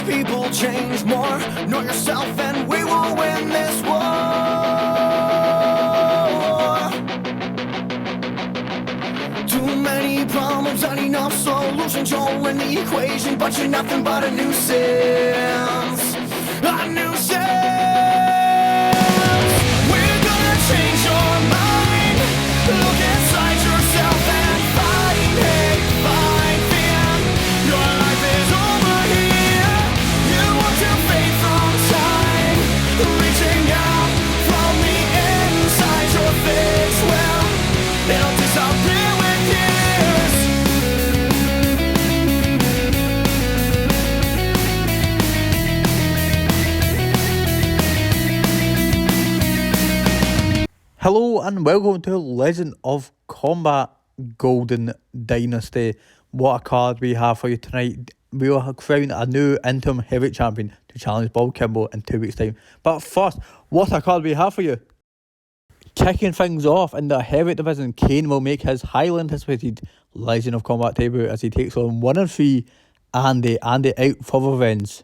people change more. Know yourself and we will win this war. Too many problems, not enough solutions. You're in the equation, but you're nothing but a nuisance. A nuisance. We're gonna change your mind. Look inside yourself and find hate, find fear. Your life is over here. You want to fade from time, reaching out from the inside your face. Well, it'll disappear with years. Hello and welcome to Legend of Combat Golden Dynasty. What a card we have for you tonight. We will crown a new interim heavyweight champion to challenge Bob Kimble in 2 weeks' time. But first, what a card we have for you. Kicking things off in the heavyweight division, Kane will make his highly anticipated Legend of Combat debut as he takes on 1-3 Andy out for revenge.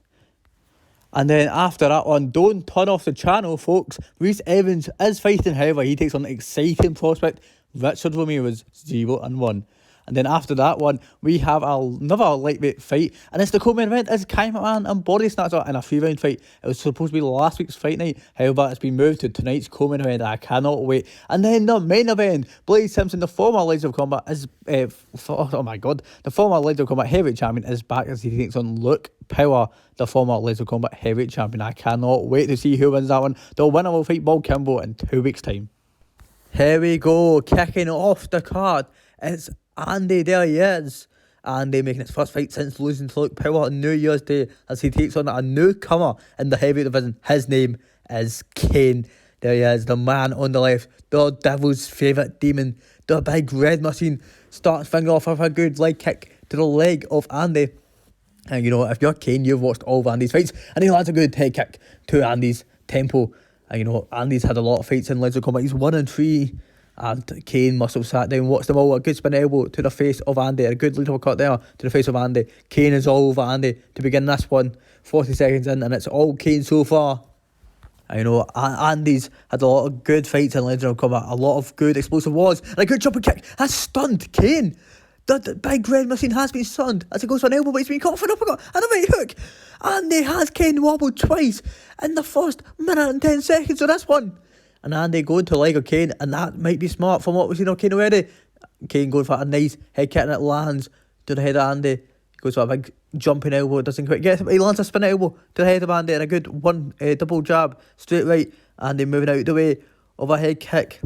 And then after that one, don't turn off the channel, folks. Reece Evans is fighting, however, he takes on an exciting prospect, Richard Ramirez, 0-1. And then after that one, we have another lightweight fight, and it's the co-main event. It's Kai McMahon and Body Snatcher in a 3-round fight. It was supposed to be last week's fight night, however, it's been moved to tonight's co-main event. I cannot wait. And then the main event, Blade Simpson, the former Legend of Combat, is the former Legend of Combat heavyweight champion is back as he takes on LoC Power, the former Legend of Combat heavyweight champion. I cannot wait to see who wins that one. The winner will fight Bob Kimble in 2 weeks' time. Here we go, kicking off the card. It's Andy, there he is. Andy making his first fight since losing to LoC Power on New Year's Day as he takes on a newcomer in the heavyweight division. His name is Kane. There he is, the man on the left, the devil's favourite demon, the big red machine. Starts finger off with a good leg kick to the leg of Andy. And you know, if you're Kane, you've watched all of Andy's fights, and he lands a good head kick to Andy's tempo. And you know, Andy's had a lot of fights in Legend of Combat. He's 1-3. And Kane must have sat down, watched them all. A good spin elbow to the face of Andy. A good lead uppercut there to the face of Andy. Kane is all over Andy to begin this one. 40 seconds in, and it's all Kane so far. And you know, Andy's had a lot of good fights in Legend of Combat. A lot of good explosive wars. And a good jumping kick has stunned Kane. The big red machine has been stunned as it goes for an elbow, but he's been caught for an uppercut and a right hook. Andy has Kane wobbled twice in the first minute and 10 seconds of this one. And Andy going to leg of Kane, and that might be smart from what we've seen of Kane already. Kane going for a nice head kick, and it lands to the head of Andy. He goes for a big jumping elbow, doesn't quite get it, but he lands a spin elbow to the head of Andy, and a good double jab straight right. Andy moving out the way of a head kick.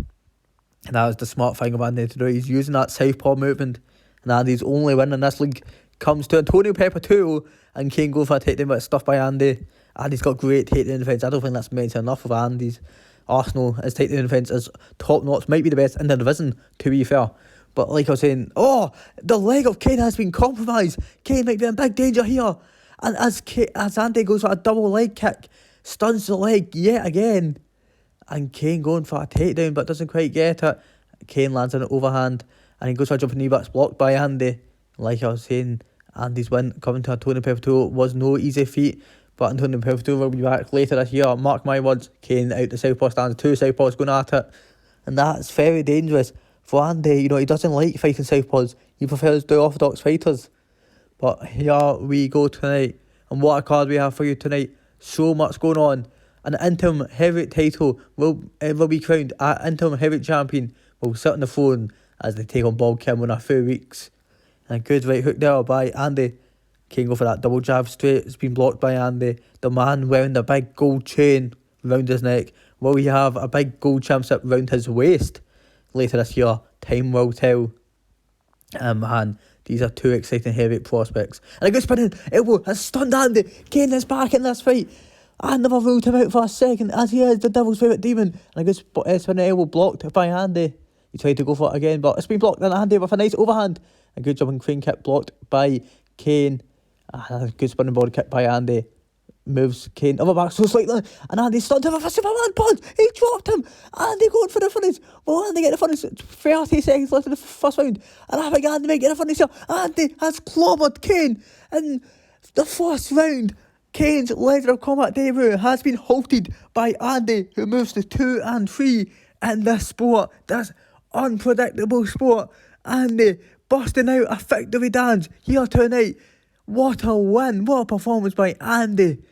And that was the smart thing of Andy to do. He's using that southpaw movement, and Andy's only win in this league comes to Antonio Pepper 2, and Kane going for a takedown, but it's stuffed by Andy. Andy's got great takedown defence. I don't think that's mentioned enough of Andy's. Arsenal, his takedown defence is top notch, might be the best in the division, to be fair. But like I was saying, the leg of Kane has been compromised. Kane might be in big danger here. And as Andy goes for a double leg kick, stuns the leg yet again. And Kane going for a takedown but doesn't quite get it. Kane lands on an overhand and he goes for a jumping knee, but it's blocked by Andy. Like I was saying, Andy's win coming to Antonio Pepito was no easy feat. But Antonio Pepito will be back later this year. Mark my words, Kane out the southpaw stands, 2 southpaws going at it. And that's very dangerous for Andy. You know, he doesn't like fighting southpaws. He prefers the orthodox fighters. But here we go tonight. And what a card we have for you tonight. So much going on. An interim heavyweight title will be crowned. An interim heavyweight champion will sit on the throne as they take on Bob Kimble in a few weeks. And a good right hook there by Andy. Kane go for that double jab straight. It's been blocked by Andy. The man wearing the big gold chain round his neck. Will he have a big gold championship round his waist later this year? Time will tell. Man, these are two exciting heavyweight prospects. And a good spinning elbow has stunned Andy. Kane is back in this fight. I never ruled him out for a second as he is the devil's favourite demon. And a good spinning elbow blocked by Andy. He tried to go for it again, but it's been blocked. And Andy with a nice overhand. A good jumping crane kick blocked by Kane. A good spinning body kick by Andy. Moves Kane over back so slightly. And Andy stunned him with a Superman punch. He dropped him. Andy going for the finish. Well, Andy get the finish. 30 seconds left in the first round. And I think Andy might get the finish here. Andy has clobbered Kane in the first round. Kane's Legend of Combat debut has been halted by Andy, who moves to 2 and 3 in this sport. This unpredictable sport. Andy busting out a victory dance here tonight. What a win. What a performance by Andy.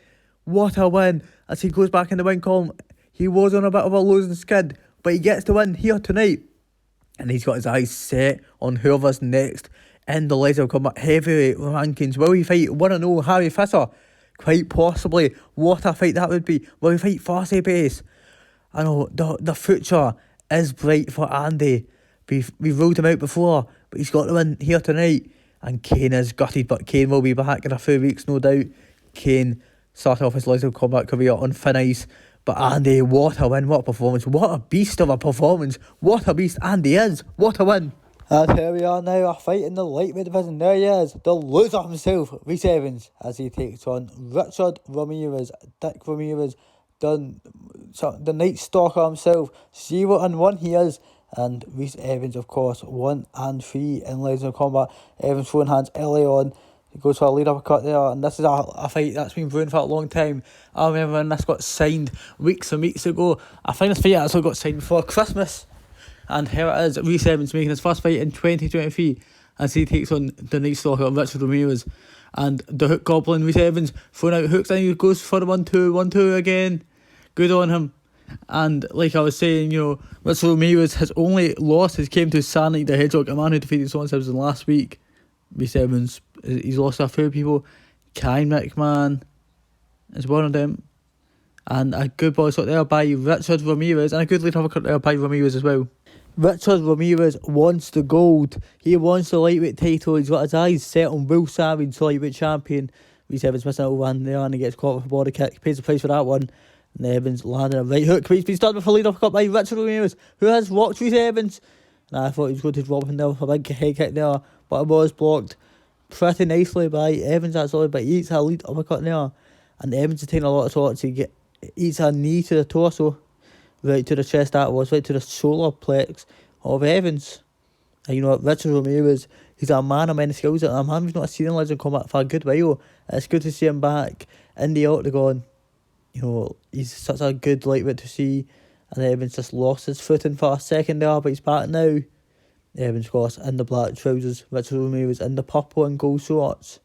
What a win. As he goes back in the win column, he was on a bit of a losing skid, but he gets the win here tonight. And he's got his eyes set on whoever's next in the Legend of Combat heavyweight rankings. Will he fight 1-0 Harry Fisher? Quite possibly. What a fight that would be. Will he fight Farsi Base? I know the future is bright for Andy. We've ruled him out before, but he's got to win here tonight. And Kane is gutted, but Kane will be back in a few weeks, no doubt. Kane started off his Legend of Combat career on thin ice. But Andy, what a win, what a performance, what a beast of a performance, what a beast Andy is, what a win. And here we are now, a fight in the lightweight division. There he is, the loser himself, Rhys Evans, as he takes on Richard Ramirez. Dick Ramirez, the Night Stalker himself, 0-1 he is. And Rhys Evans, of course, 1-3 in Legends of Combat. Evans throwing hands early on. He goes for a lead uppercut there, and this is a fight that's been brewing for a long time. I remember when this got signed weeks and weeks ago. I think this fight actually got signed before Christmas. And here it is, Rhys Evans making his first fight in 2023 as he takes on the Night Stalker, Richard Ramirez. And the hook goblin, Rhys Evans, throwing out hooks, and he goes for the 1-2 again. Good on him. And like I was saying, Richard Ramirez has only lost his game to Sonic the Hedgehog, a man who defeated Swan Simpson last week. Rhys Evans, he's lost a few people. Kyle McMahon is one of them. And a good ball shot there by Richard Ramirez, and a good lead uppercut there by Ramirez as well. Richard Ramirez wants the gold. He wants the lightweight title. He's got his eyes set on Will Savage, lightweight champion. Rhys Evans missing out one there, and he gets caught with a body kick. He pays the price for that one. And Evans landing a right hook. He's been started with a lead uppercut by Richard Ramirez, who has rocked Rhys Evans. And I thought he was going to drop him there with a big head kick there, but it was blocked pretty nicely by Evans actually. But he eats a lead uppercut there, and Evans is taking a lot of shots. He eats a knee to the torso, right to the chest. That was right to the solar plex of Evans. And you know what, Richard Ramirez, he's a man of many skills. A man who's not seen in Legend Combat for a good while. It's good to see him back in the octagon. He's such a good lightweight to see. And Evans just lost his footing for a second there, but he's back now. Evans, of course, in the black trousers. Richard Ramirez in the purple and gold shorts.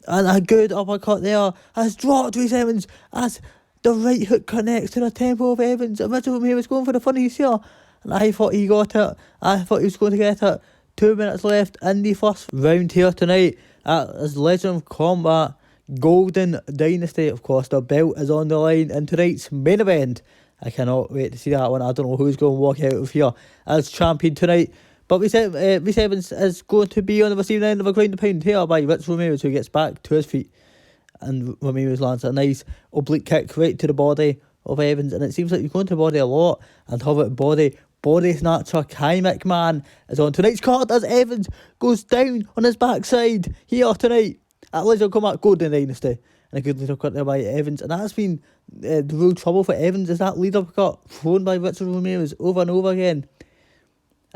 And a good uppercut there has dropped Rhys Evans as the right hook connects to the temple of Evans. And Richard Ramirez going for the funnies here. And I thought he got it. I thought he was going to get it. 2 minutes left in the first round here tonight at this Legend of Combat Golden Dynasty. Of course, the belt is on the line in tonight's main event. I cannot wait to see that one. I don't know who's going to walk out of here as champion tonight. But Rhys Evans is going to be on the receiving end of a ground and pound here by Richard Ramirez, who gets back to his feet. And Ramirez lands a nice oblique kick right to the body of Evans. And it seems like he's going to the body a lot. And how about body snatcher Kyle McMahon is on tonight's card as Evans goes down on his backside here tonight at Legend of Combat Golden Dynasty. And a good lead uppercut there by Evans. And that's been the real trouble for Evans, is that lead uppercut thrown by Richard Ramirez over and over again.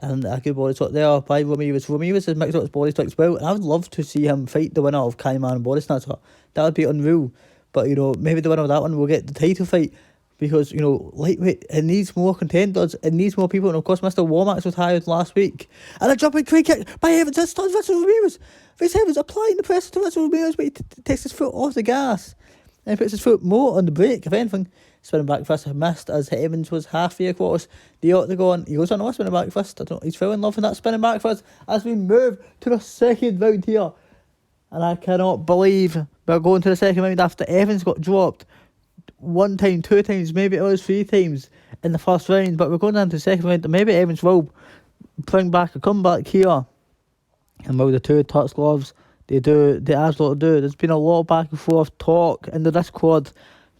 And a good body shot there by Ramirez. Ramirez has mixed up his body strikes well, and I would love to see him fight the winner of Kaiman Body Snatcher. That would be unreal. But, maybe the winner of that one will get the title fight. Because, lightweight, it needs more contenders. It needs more people. And, of course, Mr. Womack was hired last week. And a jumping free kick by Evans. That stuns Richard Ramirez. Rhys Evans applying the pressure to Richard Ramirez, but he takes his foot off the gas. And puts his foot more on the brake, if anything. Spinning back fist missed as Evans was halfway across the octagon. He goes on a spinning back fist. He's fell in love with that spinning back fist as we move to the second round here. And I cannot believe we're going to the second round after Evans got dropped 1 time, 2 times, maybe it was 3 times in the first round. But we're going into the second round, and maybe Evans will bring back a comeback here. And while the two touch gloves, they absolutely do. There's been a lot of back and forth talk in the Discord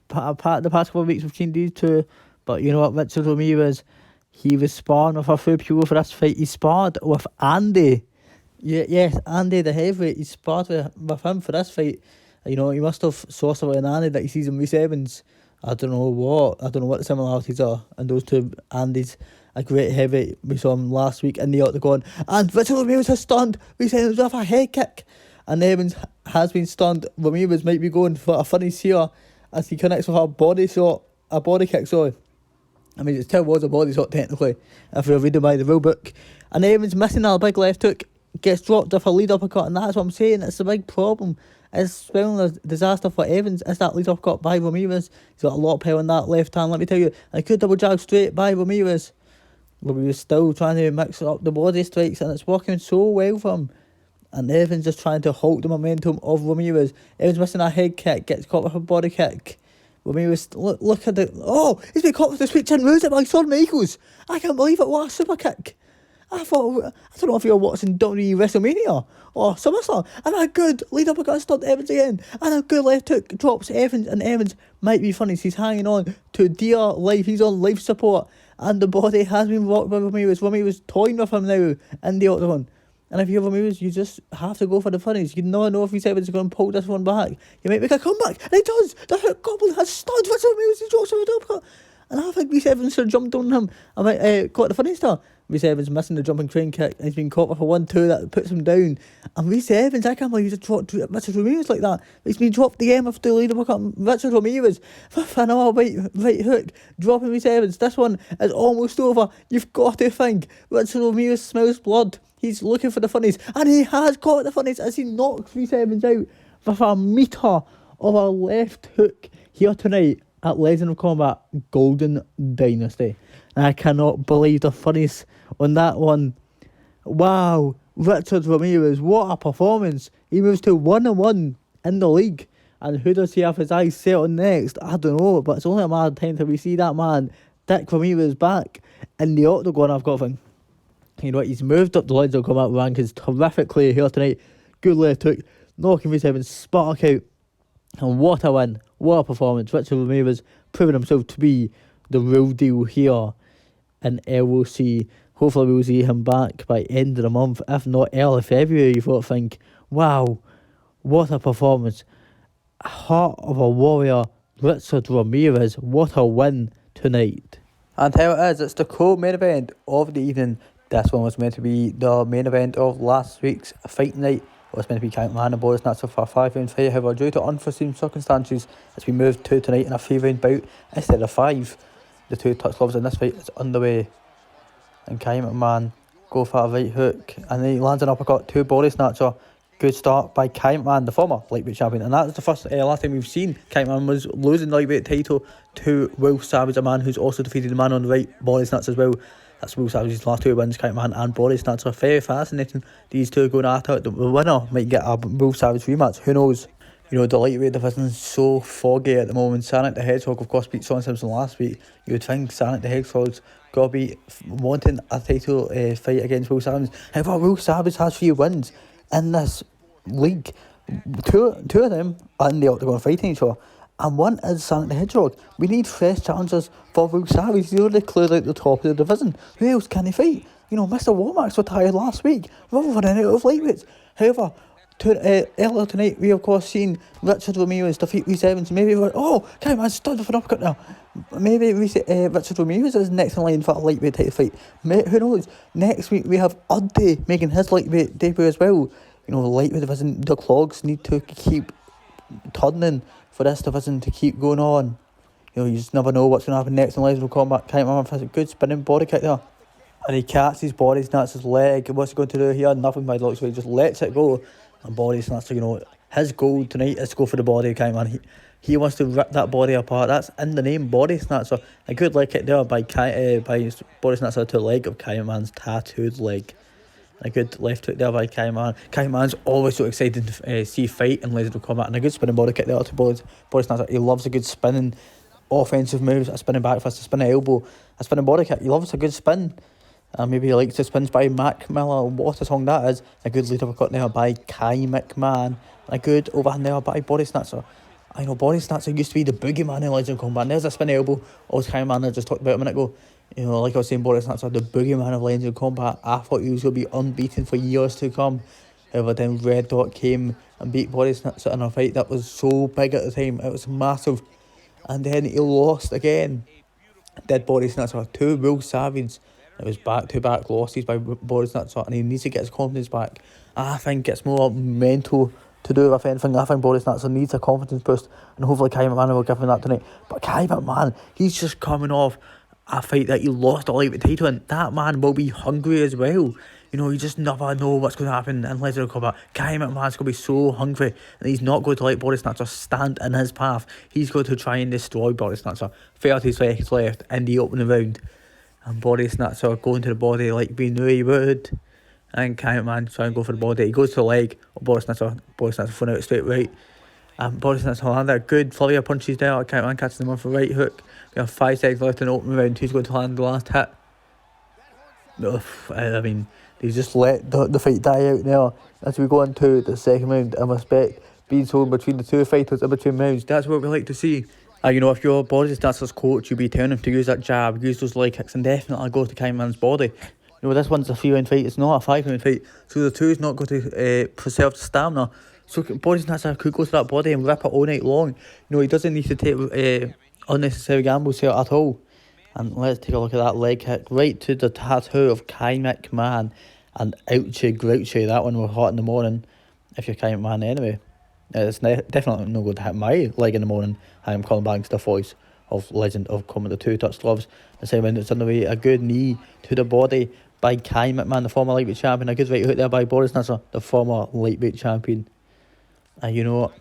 the past couple of weeks between these two. But you know what, Richard Ramirez, he was sparring with a few people for this fight. He sparred with Andy. Yes, Andy the heavyweight. He sparred with him for this fight. He must have saw something in Andy that he sees in Rhys Evans. I don't know what the similarities are. And those two, Andy's a great heavyweight. We saw him last week in the octagon. And Richard Ramirez has stunned Rhys Evans with a head kick. and Evans has been stunned. Ramirez might be going for a funny here as he connects with a body kick, sorry. I mean, it still was a body shot technically, if you're reading by the rule book. And Evans missing a big left hook, gets dropped with a lead uppercut, and that's what I'm saying, it's a big problem. It's spelling a disaster for Evans. Is that lead uppercut by Ramirez? He's got a lot of power in that left hand, let me tell you. And a good double jab straight by Ramirez. Ramirez still trying to mix up the body strikes, and it's working so well for him. And Evans just trying to halt the momentum of Ramirez. Evans missing a head kick, gets caught with a body kick. Ramirez, look at it. Oh, he's been caught with the sweet chin moves it by Shawn Michaels. I can't believe it. What a super kick. I don't know if you're watching WWE WrestleMania or SummerSlam. And a good lead up against Evans again. And a good left hook drops Evans. And Evans might be funny. He's hanging on to dear life. He's on life support. And the body has been rocked by Ramirez. Ramirez toying with him now in the octagon. And if you're Ramirez, you just have to go for the funnies. You don't know if he's able to go and pull this one back. He might make a comeback. And he does. The hook goblin has stunned Ramirez. He drops him with a uppercut. And I think Reese Evans should have jumped on him. I might caught the funny star. Reese Evans missing the jumping crane kick, and he's been caught with a 1-2 that puts him down. And Reese Evans, I can't believe he's dropped Richard Ramirez like that. He's been dropped again with the lead uppercut. Richard Ramirez with another right hook, dropping Reese Evans. This one is almost over. You've got to think Richard Ramirez smells blood. He's looking for the funnies, and he has caught the funnies as he knocks Reese Evans out with a meter of a left hook here tonight at Legend of Combat Golden Dynasty. And I cannot believe the funnies on that one. Wow, Richard Ramirez, what a performance. He moves to 1-1 in the league. And who does he have his eyes set on next? I don't know, but it's only a matter of time till we see that man, Dick Ramirez, back in the octagon. I've got to think. You know what, he's moved up the Legends of Combat rankings terrifically here tonight. Good left hook, knocking Reese Evans, spark out. And what a win, what a performance. Richard Ramirez proving himself to be the real deal here in LoC. Hopefully we'll see him back by end of the month, if not early February. You've got to think, wow, what a performance. Heart of a warrior, Richard Ramirez, what a win tonight. And how it is, it's the co-main event of the evening. This one was meant to be the main event of last week's fight night. It was meant to be Count Man and Boris Natsu for a 5-round fight. However, due to unforeseen circumstances, it's been moved to tonight in a 3-round bout instead of 5. The two touch gloves in this fight is underway. And Count Man go for a right hook, and then he lands an uppercut to Body Snatcher. Good start by Count Man, the former lightweight champion. And that's the first last time we've seen Count Man was losing the lightweight title to Will Savage, a man who's also defeated the man on the right, Body Snatcher as well. That's Will Savage's last 2 wins, Count Man and Body Snatcher. Very fascinating, these two going at it. The winner might get a Will Savage rematch, who knows. You know, the lightweight division is so foggy at the moment. Sonic the Hedgehog, of course, beat Shawn Simpson last week. You would think Sonic the Hedgehog's got to be wanting a title fight against Will Savage. However, Will Savage has 3 wins in this league. Two of them are in the octagon fighting each other, and one is Sonic the Hedgehog. We need fresh challengers for Will Savage. He's already cleared out the top of the division. Who else can he fight? You know, Mr. Womack's retired last week. We're running out of lightweights. However, earlier tonight, we of course seen Richard Ramirez defeat Reese Evans. Maybe Count Man stood with an uppercut now. Maybe Richard Ramirez is next in line for a lightweight title fight. Who knows? Next week we have Uddy making his lightweight debut as well. You know, the lightweight division, the clogs need to keep turning for this division to keep going on. You know, you just never know what's going to happen next in Legends of Combat. Count Man has a good spinning body kick there. And he catches his body, snaps his leg. What's he going to do here? Nothing by the looks of it. He just lets it go. And Body Snatcher, you know, his goal tonight is to go for the body, Count Man. He wants to rip that body apart. That's in the name, Body Snatcher. A good leg kick there by Body Snatcher to the leg of Count Man's tattooed leg. A good left hook there by Count Man. Count Man's always so excited to see fight in Legends of Combat. And a good spinning body kick there to Body Snatcher. He loves a good spinning offensive moves, a spinning back fist, a spinning elbow, a spinning body kick. He loves a good spin. Maybe he likes the spins by Mac Miller. What a song that is. A good lead uppercut there by Kai McMahon. A good overhand there by Body Snatcher. I know Body Snatcher used to be the boogeyman in Legend of Combat. And there's a spinning elbow. As Kai McMahon I just talked about a minute ago. You know, like I was saying, Body Snatcher, the boogeyman of Legend of Combat. I thought he was going to be unbeaten for years to come. However, then Red Dot came and beat Body Snatcher in a fight that was so big at the time. It was massive. And then he lost again. Did Body Snatcher to Will Savage It was back-to-back losses by Boris Natsar, and he needs to get his confidence back. I think it's more mental to do with anything. I think Boris Natsar needs a confidence boost, and hopefully Kai McMahon will give him that tonight. But Kai McMahon, he's just coming off a fight that he lost a lightweight title in. That man will be hungry as well. You know, you just never know what's going to happen in Legend of Combat. Kai McMahon's going to be so hungry, and he's not going to let Boris Natsar stand in his path. He's going to try and destroy Boris Natsar. 30 seconds left in the opening round, and Boris Natsar going to the body like we knew he would. And Kai McMahon trying to go for the body. He goes to the leg of Boris Natsar. Boris Natsar throwing out straight right. And Boris Natsar landed a good flurry of punches there. Kai McMahon catches him off a right hook. We have 5 seconds left in the opening round. Who's going to land the last hit? I mean, they just let the fight die out now as we go into the second round. And respect being shown between the two fighters in between rounds. That's what we like to see. You know, if you're Boris Natsar's coach, you'll be telling him to use that jab, use those leg kicks, and definitely go to Kai McMahon's body. You know, this one's a 3-round fight. It's not a 5-round fight. So the two is not going to preserve stamina. So Boris Natsar could go to that body and rip it all night long. You know, he doesn't need to take unnecessary gambles here at all. And let's take a look at that leg kick right to the tattoo of Kai McMahon. And ouchie grouchy, that one was hot in the morning. If you're Kai McMahon anyway. It's definitely not going to hit my leg in the morning. I am calling back to the voice of Legend of Combat, the two-touch gloves. The second round, it's underway. A good knee to the body by Kai McMahon, the former lightweight champion. A good right hook there by Boris Natsar, the former lightweight champion. And you know what?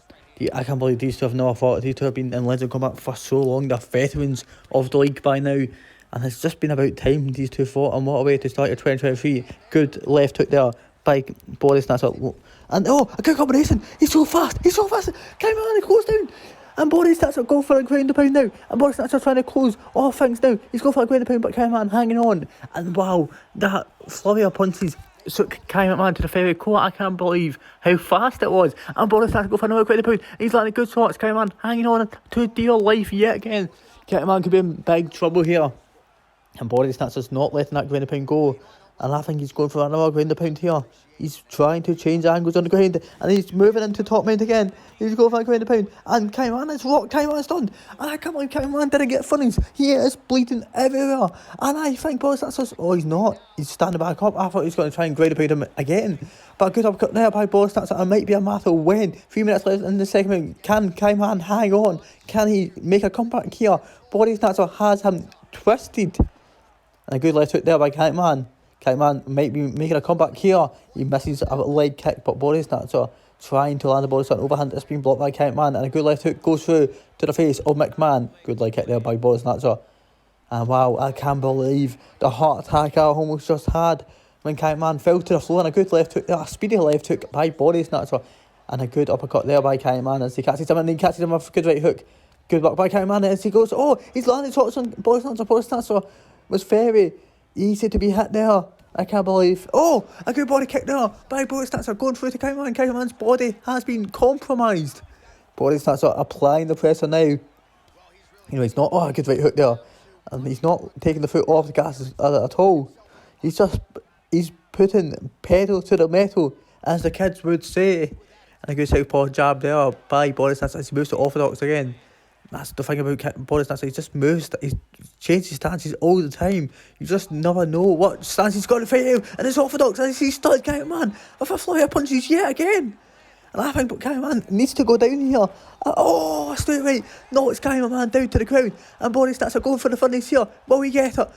I can't believe these two have never fought. These two have been in Legend of Combat for so long. They're veterans of the league by now. And it's just been about time these two fought. And what a way to start your 2023. Good left hook there by Boris Natsar. And a good combination. He's so fast. Kai McMahon goes down. And Boris Natsar going for a ground and pound now. And Boris Natsar trying to close all things now. He's going for a ground and pound, but Kai McMahon hanging on. And wow, that flurry of punches took Kai McMahon to the fairy court. I can't believe how fast it was. And Boris Natsar going for another ground and pound. He's landing good shots. Kai McMahon hanging on to dear life yet again. Kai McMahon could be in big trouble here. And Boris Natsar's not letting that ground and pound go. And I think he's going for another ground and pound here. He's trying to change angles on the ground. And he's moving into top mount again. He's going for a ground and pound. And Kai McMahon is rocked. Kai McMahon's stunned. And I can't believe Kai McMahon didn't get funnies. He is bleeding everywhere. And I think Boris Natsar's... Oh, he's not. He's standing back up. I thought he was going to try and ground and pound him again. But a good uppercut there by Boris Natsar. It might be a matter of when. 3 minutes left in the second round. Can Kai McMahon hang on? Can he make a comeback here? Boris Natsar has him twisted. And a good left hook there by Kai McMahon. Kai McMahon might be making a comeback here. He misses a leg kick, but Boris Natsar trying to land the body shot overhand. It's been blocked by Kai McMahon, and a good left hook goes through to the face of McMahon. Good leg kick there by Boris Natsar. And wow, I can't believe the heart attack I almost just had when Kai McMahon fell to the floor. And a good left hook there, a speedy left hook by Boris Natsar. And a good uppercut there by Kai McMahon as he catches him, and he catches him with a good right hook. Good work by Kai McMahon as he goes, he's landing shots on Boris Natsar. Boris Natsar was very easy to be hit there. I can't believe... a good body kick there by Boris Natsar going through to Kai McMahon. Kai McMahon's body has been compromised. Boris Natsar applying the pressure now. You know, he's not... a good right hook there. And he's not taking the foot off the gas at all. He's putting pedal to the metal, as the kids would say. And a good southpaw jab there by Boris Natsar as he moves to orthodox again. That's the thing about Boris Natsar. He just moves. He changes his stances all the time. You just never know what stance he's got to fight out. And it's orthodox as he started Kai McMahon with a flurry of punches yet again. And I think Kai McMahon needs to go down here. Straight right. No, it's Kai McMahon down to the ground. And Boris Natsar going for the furnace here. Will he get it?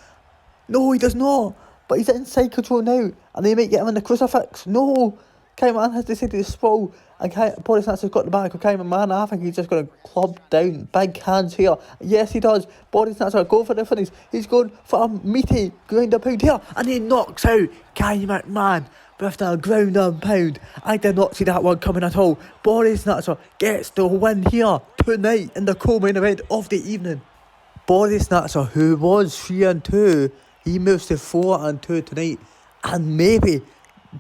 No, he does not. But he's inside control now. And they might get him in the crucifix. No. Kai McMahon has decided to sprawl. And Boris Natsar's got the back of Kai McMahon. I think he's just going to club down. Big hands here. Yes, he does. Boris Natsar going for the finish. He's going for a meaty ground and pound here. And he knocks out Kai McMahon with the ground and pound. I did not see that one coming at all. Boris Natsar gets the win here tonight in the co-main event of the evening. Boris Natsar, who was 3-2, he moves to 4-2 tonight. And maybe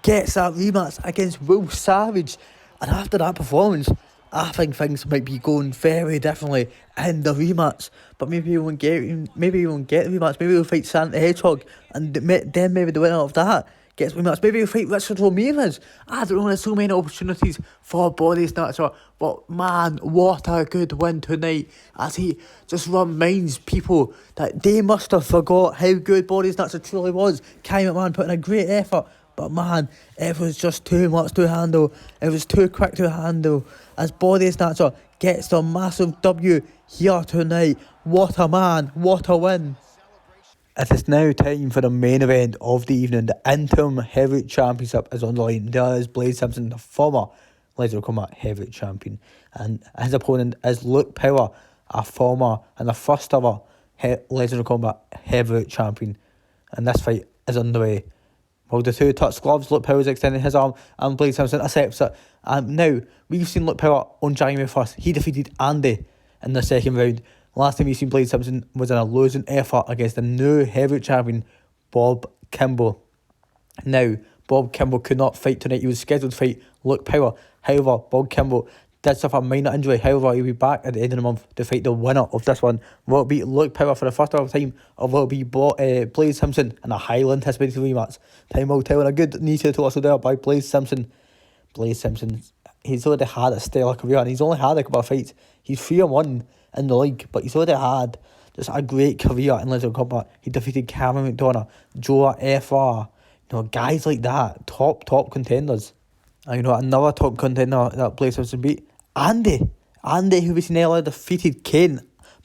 gets that rematch against Will Savage. And after that performance, I think things might be going very differently in the rematch. But maybe he won't get the rematch. Maybe he'll fight Santa Hedgehog, and then maybe the winner of that gets rematch. Maybe he'll fight Richard Ramirez. I don't know, there's so many opportunities for Body Snatcher. But man, what a good win tonight, as he just reminds people that they must have forgot how good Body Snatcher truly was. Kai McMahon put in a great effort, but man, it was just too much to handle. It was too quick to handle, as Body Snatcher gets the massive W here tonight. What a man, what a win. It is now time for the main event of the evening. The interim heavyweight championship is on the line. There is Blade Simpson, the former Legend of Combat heavyweight champion, and his opponent is LoC Power, a former and the first ever Legend of Combat heavyweight champion. And this fight is underway. While the two touch gloves, LoC Power is extending his arm and Blade Simpson accepts it. And now, we've seen LoC Power on January 1st. He defeated Andy in the second round. Last time we've seen Blade Simpson was in a losing effort against the new heavyweight champion, Bob Kimball. Now, Bob Kimball could not fight tonight. He was scheduled to fight LoC Power. However, Bob Kimball did suffer a minor injury. However, he'll be back at the end of the month to fight the winner of this one. Will it be LoC Power for the first ever time, or will it be Blade Simpson in a highly anticipated rematch? Time will tell. And a good knee to the torso there by Blade Simpson. Blade Simpson, he's already had a stellar career, and he's only had a couple of fights. He's 3-1 in the league, but he's already had just a great career in Legend of Combat. He defeated Cameron McDonough, Joe FR, guys like that, top contenders. And another top contender that Blade Simpson beat, Andy, who we seen earlier, defeated Kane,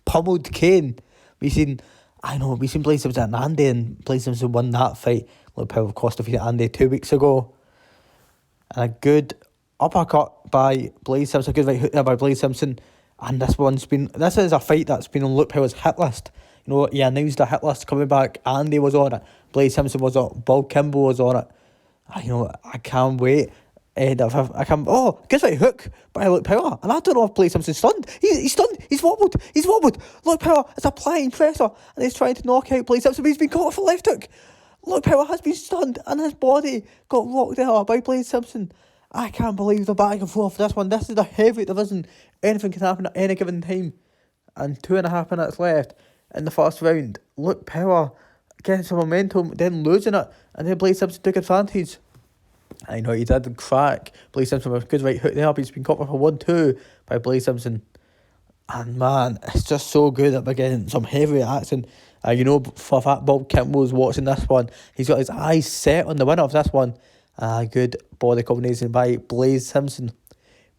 pummeled Kane. We've seen Blade Simpson and Andy, and Blade Simpson won that fight. LoC Power, of course, defeated Andy 2 weeks ago. And a good uppercut by Blade Simpson, a good right hook there by Blade Simpson. And this is a fight that's been on LoC Power's hit list. He announced a hit list coming back. Andy was on it. Blade Simpson was on it. Bob Kimball was on it. I can't wait. Good right hook by LoC Power. And I don't know if Blade Simpson's stunned. He's stunned. He's wobbled. LoC Power is applying pressure, and he's trying to knock out Blade Simpson, but he's been caught off a left hook. LoC Power has been stunned, and his body got rocked there by Blade Simpson. I can't believe the back and forth for this one. This is the heavyweight division. Anything can happen at any given time. And 2.5 minutes left in the first round. LoC Power getting some momentum, then losing it, and then Blade Simpson took advantage. He did crack Blade Simpson with a good right hook there, but he's been caught with a 1-2 by Blade Simpson. And man, it's just so good that we're getting some heavyweight action. For a fact, Bob Kimball's watching this one. He's got his eyes set on the winner of this one. Good body combination by Blade Simpson.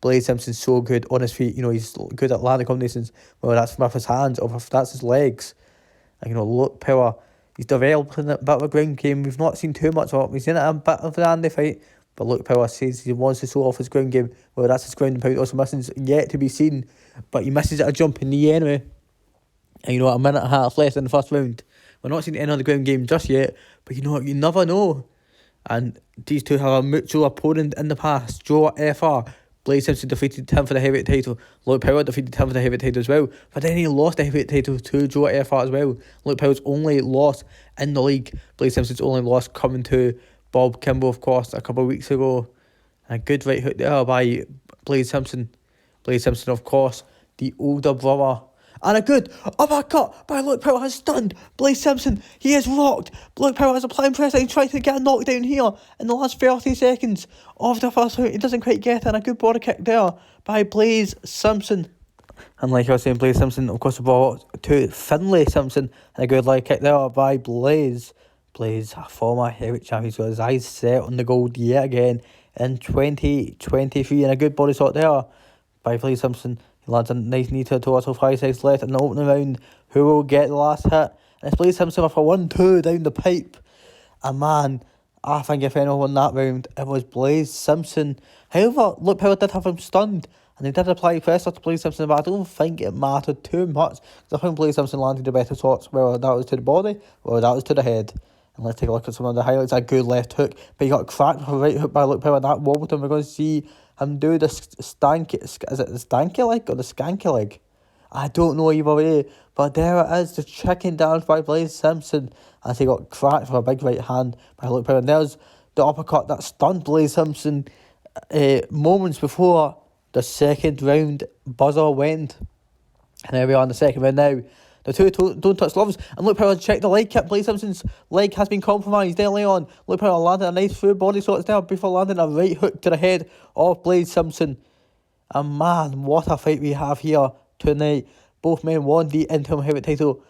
Blade Simpson's so good on his feet. He's good at landing combinations, whether that's with his hands or if that's his legs. And LoC Power, he's developing a bit of a ground game. We've not seen too much of it. We've seen it a bit of the Andy fight, but LoC Power says he wants to show off his ground game, whether that's his ground and pound or some missions yet to be seen. But he misses at a jump in the anyway. And a minute and a half left in the first round. We're not seeing any of the ground game just yet, but you never know. And these two have a mutual opponent in the past, Joe FR. Blade Simpson defeated him for the heavyweight title. LoC Power defeated him for the heavyweight title as well. But then he lost the heavyweight title to Joe FR as well. LoC Power's only loss in the league. Blade Simpson's only loss coming to Bob Kimball, of course, a couple of weeks ago. And a good right hook there by Blade Simpson. Blade Simpson, of course, the older brother. And a good uppercut by LoC Power has stunned Blade Simpson. He is rocked. LoC Power is applying pressure. He's trying to get a knockdown here in the last 30 seconds of the first round. He doesn't quite get it. And a good body kick there by Blade Simpson. And like I was saying, Blade Simpson, of course, brought to Finlay Simpson. And a good leg kick there by Blaze. Blaze, a former heavyweight champion, he's got his eyes set on the gold yet again in 2023. And a good body shot there by Blade Simpson. He lands a nice knee to the torso, 5 seconds left in the opening round. Who will get the last hit? And it's Blade Simpson with a 1-2 down the pipe. And man, I think if anyone won that round, it was Blade Simpson. However, LoC Power did have him stunned, and they did apply pressure to Blade Simpson, but I don't think it mattered too much, because I think Blade Simpson landed the better shots, whether that was to the body, or that was to the head. And let's take a look at some of the highlights. A good left hook, but he got cracked with a right hook by LoC Power, and that wobbled him. We're going to see him do the stanky, is it the stanky leg or the skanky leg? I don't know either way, but there it is, the chicken dance by Blade Simpson, as he got cracked with a big right hand by LoC Power. And there's the uppercut that stunned Blade Simpson moments before the second round buzzer went. And there we are in the second round now. The two don't touch gloves. And Luke Power checked the leg kick. Blade Simpson's leg has been compromised early on. Luke Power landed a nice full body shots there before landing a right hook to the head of Blade Simpson. And man, what a fight we have here tonight. Both men won the interim heavyweight title.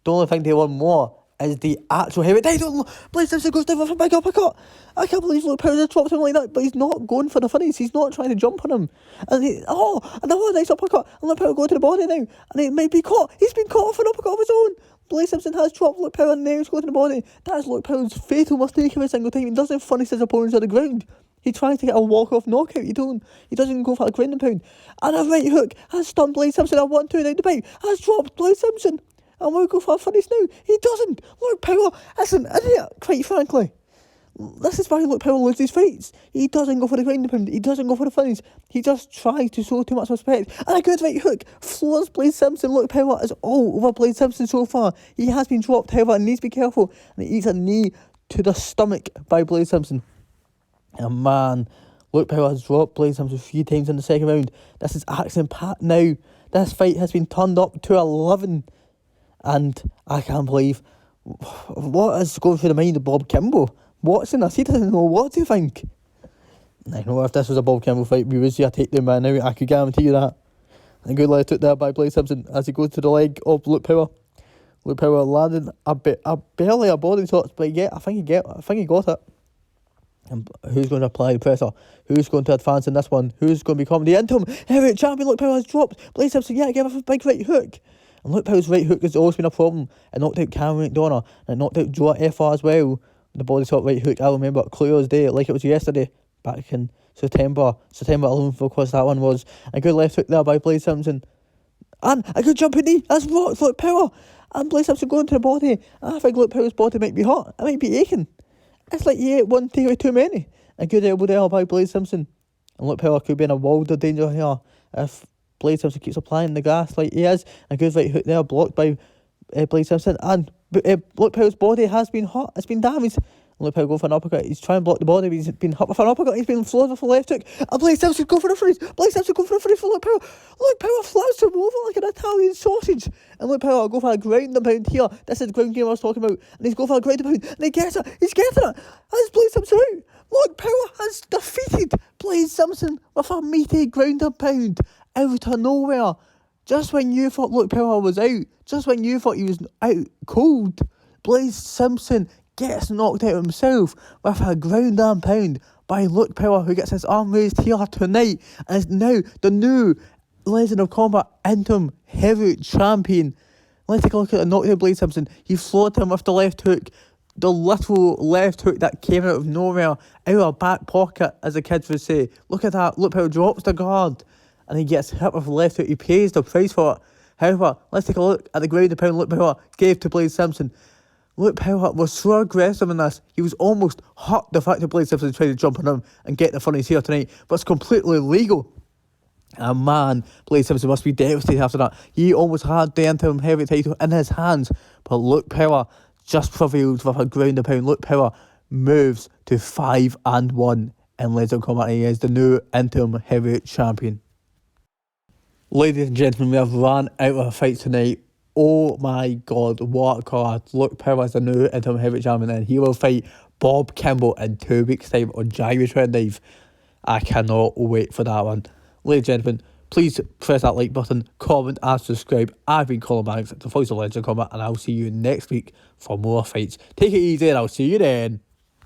The only thing they won more is the actual heavyweight title. Blade Simpson goes down with a big uppercut. I can't believe Luke Power just dropped him like that, but he's not going for the finish. He's not trying to jump on him. And another nice uppercut. And Luke Power going to the body now. And he might be caught. He's been caught for an uppercut of his own. Blade Simpson has dropped Luke Power and now he's going to the body. That is Luke Power's fatal mistake every single time. He doesn't finish his opponents on the ground. He tries to get a walk-off knockout. He doesn't go for a ground and pound. And a right hook has stunned Blade Simpson. A 1-2 down the bite has dropped Blade Simpson. And we'll go for a finish now. He doesn't. Luke Power is an idiot, quite frankly. This is why Luke Power loses fights. He doesn't go for the ground and pound. He doesn't go for the finish. He just tries to show too much respect. And a good right hook floors Blade Simpson. Luke Power is all over Blade Simpson so far. He has been dropped, however, and needs to be careful. And he eats a knee to the stomach by Blade Simpson. And man, Luke Power has dropped Blade Simpson 3 times in the second round. This is action-packed now. This fight has been turned up to 11. And I can't believe what is going through the mind of Bob Kimball. Watching this, he doesn't know what to think. I know if this was a Bob Kimball fight, we would see a takedown by now. I could guarantee you that. And good leg took there by Blade Simpson as he goes to the leg of Luke Power. Luke Power landed barely a body shot, but I think he got it. And who's going to apply the pressure? Who's going to advance in this one? Who's going to become the interim heavyweight champion? Luke Power has dropped Blade Simpson. Yeah, give him a big right hook. And Luke Power's right hook has always been a problem. It knocked out Cameron McDonough and it knocked out Joe FR as well. The body shot right hook, I remember it clear as day, like it was yesterday, back in September 11th, of course that one was. A good left hook there by Blade Simpson. And a good jumping knee, that's rocked Luke Power. And Blade Simpson going to the body. I think Luke Power's body might be hot, it might be aching. It's like he ate one takeaway too many. A good elbow there by Blade Simpson. And Luke Power could be in a world of danger here if Blade Simpson keeps applying the gas like he is. A good right hook there, blocked by Blade Simpson. And Luke Power's body has been hot. It's been damaged. Luke Power go for an uppercut. He's trying to block the body, but he's been hit with an uppercut. He's been floored with a left hook. And Blade Simpson go for the finish. Blade Simpson go for the finish for Luke Power. Luke Power flies him over like an Italian sausage. And Luke Power go for a ground and pound here. This is the ground game I was talking about. And he's going for a ground and pound. And he gets it. He's getting it. And Blade Simpson out. Luke Power has defeated Blade Simpson with a meaty ground and pound out of nowhere. Just when you thought Luke Power was out, just when you thought he was out cold, Blade Simpson gets knocked out himself with a ground and pound by Luke Power, who gets his arm raised here tonight and is now the new Legend of Combat interim heavyweight champion. Let's take a look at the knockdown Blade Simpson. He floored him with the left hook, the literal left hook that came out of nowhere, out of back pocket, as the kids would say. Look at that. Luke Power drops the guard and he gets hit with a left hook. He pays the price for it. However, let's take a look at the ground and pound Luke Power gave to Blade Simpson. Luke Power was so aggressive in this, he was almost hurt the fact that Blade Simpson tried to jump on him and get the finish here tonight, but it's completely legal. And man, Blade Simpson must be devastated after that. He almost had the interim heavyweight title in his hands, but Luke Power just prevailed with a ground and pound. Luke Power moves to 5-1 in Legend of Combat. He is the new interim heavyweight champion. Ladies and gentlemen, we have run out of a fight tonight. Oh my god, what a card. Luke Power is the new interim heavyweight champion and he will fight Bob Kimball in 2 weeks' time on January 29th. I cannot wait for that one. Ladies and gentlemen, please press that like button, comment and subscribe. I've been Colin Banks, the voice of Legend of Combat, and I'll see you next week for more fights. Take it easy and I'll see you then.